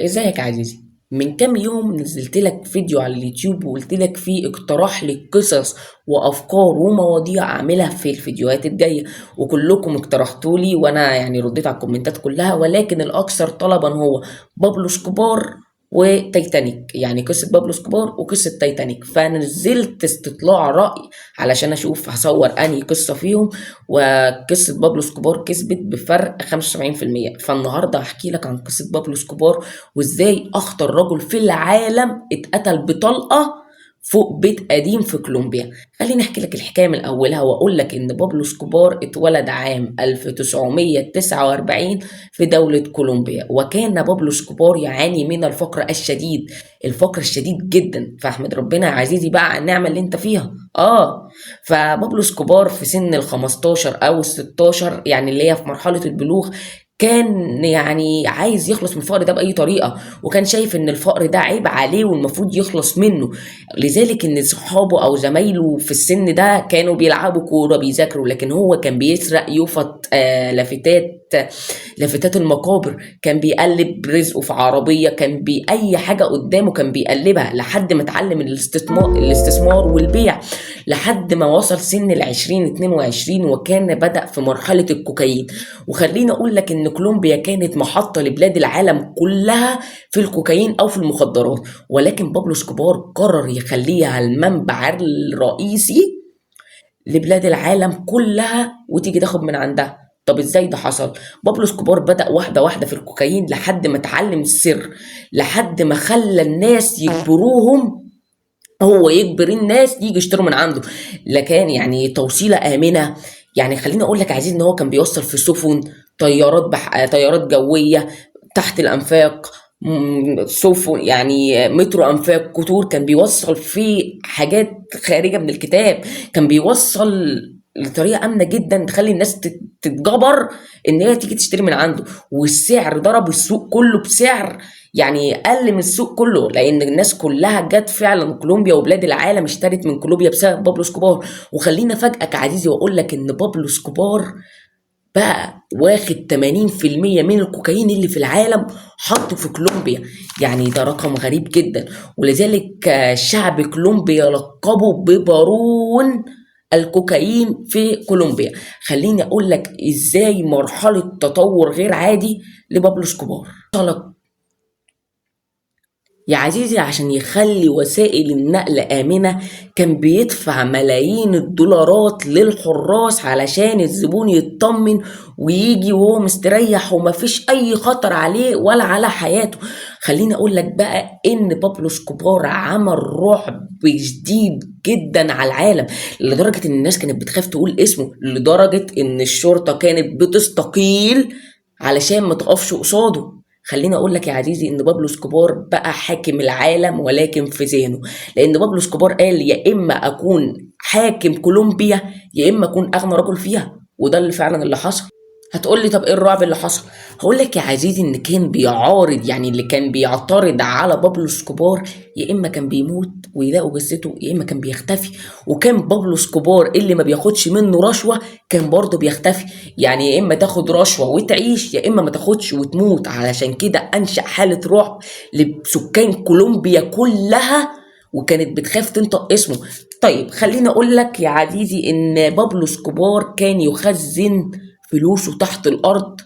ازيك يا عزيزي؟ من كام يوم نزلت لك فيديو على اليوتيوب وقلت لك فيه اقترح لي قصص وافكار ومواضيع اعملها في الفيديوهات الجايه، وكلكم اقترحتوا لي وانا يعني رديت على الكومنتات كلها، ولكن الاكثر طلبا هو بابلو سكوبار وتايتانيك، يعني قصه بابلو سكوبار وقصه تايتانيك. فنزلت استطلاع راي علشان اشوف هصور انهي قصه فيهم، وقصه بابلو سكوبار كسبت بفرق 75%. فالنهارده هحكي لك عن قصه بابلو سكوبار وازاي اخطر رجل في العالم اتقتل بطلقة فوق بيت قديم في كولومبيا. خليني احكي لك الحكاية من اولها واقول لك ان بابلو سكوبار اتولد عام 1949 في دولة كولومبيا، وكان بابلو سكوبار يعاني من الفقر الشديد، الفقر الشديد جدا. فاحمد ربنا يا عزيزي بقى على النعمة اللي انت فيها. فبابلو سكوبار في سن ال 15 او ال 16، يعني اللي هي في مرحلة البلوغ، كان يعني عايز يخلص من الفقر ده بأي طريقة، وكان شايف ان الفقر ده عيب عليه والمفروض يخلص منه. لذلك ان صحابه او زمايله في السن ده كانوا بيلعبوا كورة بيذاكروا، لكن هو كان بيسرق يفط لافتات المقابر، كان بيقلب رزقه في عربية، كان أي حاجة قدامه كان بيقلبها لحد ما اتعلم الاستثمار والبيع، لحد ما وصل سن العشرين 22 وكان بدأ في مرحلة الكوكايين. وخليني أقول لك إن كولومبيا كانت محطة لبلاد العالم كلها في الكوكايين أو في المخدرات، ولكن بابلو سكوبار قرر يخليها المنبع الرئيسي لبلاد العالم كلها وتيجي تاخد من عندها. طب ازاي ده حصل؟ بابلو اسكوبار بدأ واحدة واحدة في الكوكايين لحد ما اتعلم السر، لحد ما خلى الناس يجبروهم، هو يجبر الناس يجي يشتروا من عنده. لكن يعني توصيلة آمنة. يعني خليني اقول لك يا عزيز ان هو كان بيوصل في سفن، طيارات جوية تحت الانفاق، سفن يعني مترو انفاق، قطور، كان بيوصل في حاجات خارجة من الكتاب، كان بيوصل لطريقة آمنة جدا تخلي الناس تتجبر ان هي تيجي تشتري من عنده. والسعر ضرب السوق كله بسعر يعني اقل من السوق كله، لان الناس كلها جت فعلا كولومبيا وبلاد العالم اشترت من كولومبيا بسبب بابلو سكوبار. وخلينا افاجئك عزيزي واقول لك ان بابلو سكوبار بقى واخد 80% من الكوكايين اللي في العالم حطه في كولومبيا. يعني ده رقم غريب جدا، ولذلك شعب كولومبيا لقبه ببارون الكوكايين في كولومبيا. خليني اقول لك ازاي مرحلة تطور غير عادي لبابلو سكوبار. يا عزيزي عشان يخلي وسائل النقل آمنة كان بيدفع ملايين الدولارات للحراس علشان الزبون يطمن ويجي وهو مستريح ومفيش أي خطر عليه ولا على حياته. خليني أقول لك بقى إن بابلو سكوبار عمل رعب شديد جدا على العالم، لدرجة إن الناس كانت بتخاف تقول اسمه، لدرجة إن الشرطة كانت بتستقيل علشان ما تقفش قصاده. خليني اقول لك يا عزيزي ان بابلو اسكوبار بقى حاكم العالم ولكن في ذهنه، لان بابلو اسكوبار قال يا اما اكون حاكم كولومبيا يا اما اكون اغنى رجل فيها، وده اللي فعلا اللي حصل. هتقول لي طب ايه الرعب اللي حصل؟ هقول لك يا عزيزي ان كان بيعارض، يعني اللي كان بيعترض على بابلو اسكوبار يا اما كان بيموت ويلاقوا جثته يا اما كان بيختفي. وكان بابلو اسكوبار اللي ما بياخدش منه رشوه كان برضه بيختفي، يعني يا اما تاخد رشوه وتعيش يا اما ما تاخدش وتموت. علشان كده انشأ حاله رعب لسكان كولومبيا كلها وكانت بتخاف تنطق اسمه. طيب خليني اقول لك يا عزيزي ان بابلو اسكوبار كان يخزن فلوسه تحت الارض.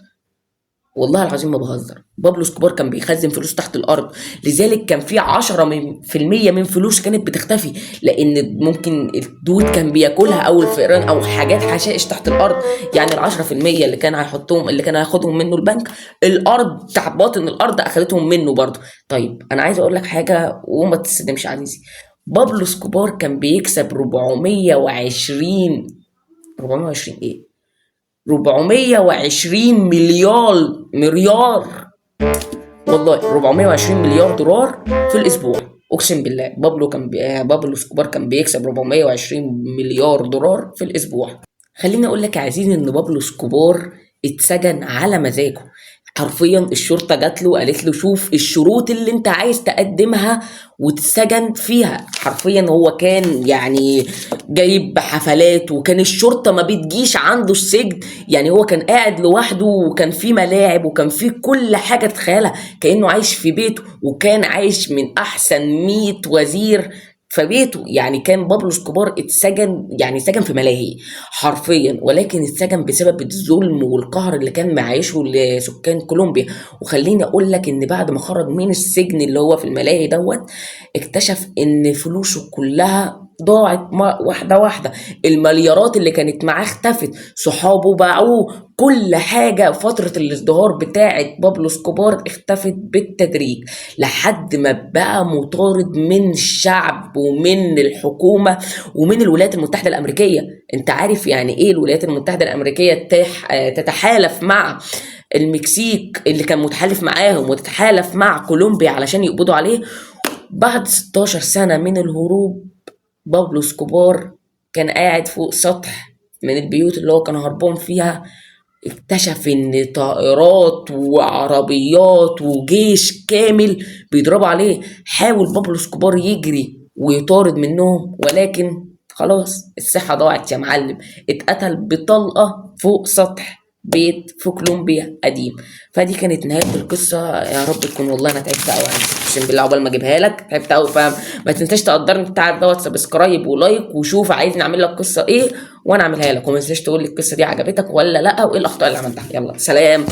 والله العظيم ما بهزر، بابلو اسكوبار كان بيخزن فلوس تحت الارض، لذلك كان في 10% من فلوس كانت بتختفي، لان ممكن الدود كان بياكلها او الفئران او حاجات حشائش تحت الارض. يعني ال10% اللي كان هيحطهم اللي كان هياخدهم منه البنك، الارض تحت باطن الارض اخدتهم منه برضه. طيب انا عايز اقول لك حاجه وما تتصدمش عزيزي، بابلو اسكوبار كان بيكسب 420، 420 ايه، 420 مليار، والله 420 مليار دولار في الاسبوع. اقسم بالله بابلو اسكوبار كان بيكسب 420 مليار دولار في الاسبوع. خليني اقول لك يا عزيزي ان بابلو اسكوبار اتسجن على مزاجه، حرفيا الشرطة جات له قالت له شوف الشروط اللي انت عايز تقدمها وتسجن فيها. حرفيا هو كان يعني جايب حفلات، وكان الشرطة ما بتجيش عنده السجن. يعني هو كان قاعد لوحده، وكان في ملاعب، وكان في كل حاجة تتخيلها، كأنه عايش في بيته، وكان عايش من أحسن 100 وزير في بيته. يعني كان بابلو اسكوبار اتسجن، يعني سجن في ملاهي حرفيا، ولكن اتسجن بسبب الظلم والقهر اللي كان معيشه لسكان كولومبيا. وخليني اقول لك ان بعد ما خرج من السجن اللي هو في الملاهي اكتشف ان فلوسه كلها ضاعت واحدة واحدة. المليارات اللي كانت معاه اختفت، صحابه باعوه، كل حاجة. فترة الازدهار بتاعة بابلو سكوبار اختفت بالتدريج، لحد ما بقى مطارد من الشعب ومن الحكومة ومن الولايات المتحدة الأمريكية. انت عارف يعني ايه الولايات المتحدة الأمريكية تتحالف مع المكسيك اللي كان متحالف معاهم، وتتحالف مع كولومبيا علشان يقبضوا عليه؟ بعد 16 سنة من الهروب، بابلو سكوبار كان قاعد فوق سطح من البيوت اللي هو كان هربان فيها، اكتشف ان طائرات وعربيات وجيش كامل بيضربوا عليه. حاول بابلو سكوبار يجري ويطارد منهم، ولكن خلاص الصحة ضاعت يا معلم. اتقتل بطلقة فوق سطح بيت في كولومبيا قديم. فدي كانت نهاية القصة. يا رب تكون، والله انا تعبت قوي، اقسم بالله عقبال ما اجيبها لك تعبت قوي، فاهم؟ ما تنساش تقدرني بتاع دوت سبسكرايب ولايك، وشوف عايزني اعمل لك قصة ايه وانا اعملها لك. وما تنساش تقول لي القصة دي عجبتك ولا لا، وايه الاخطاء اللي عملتها. يلا سلام.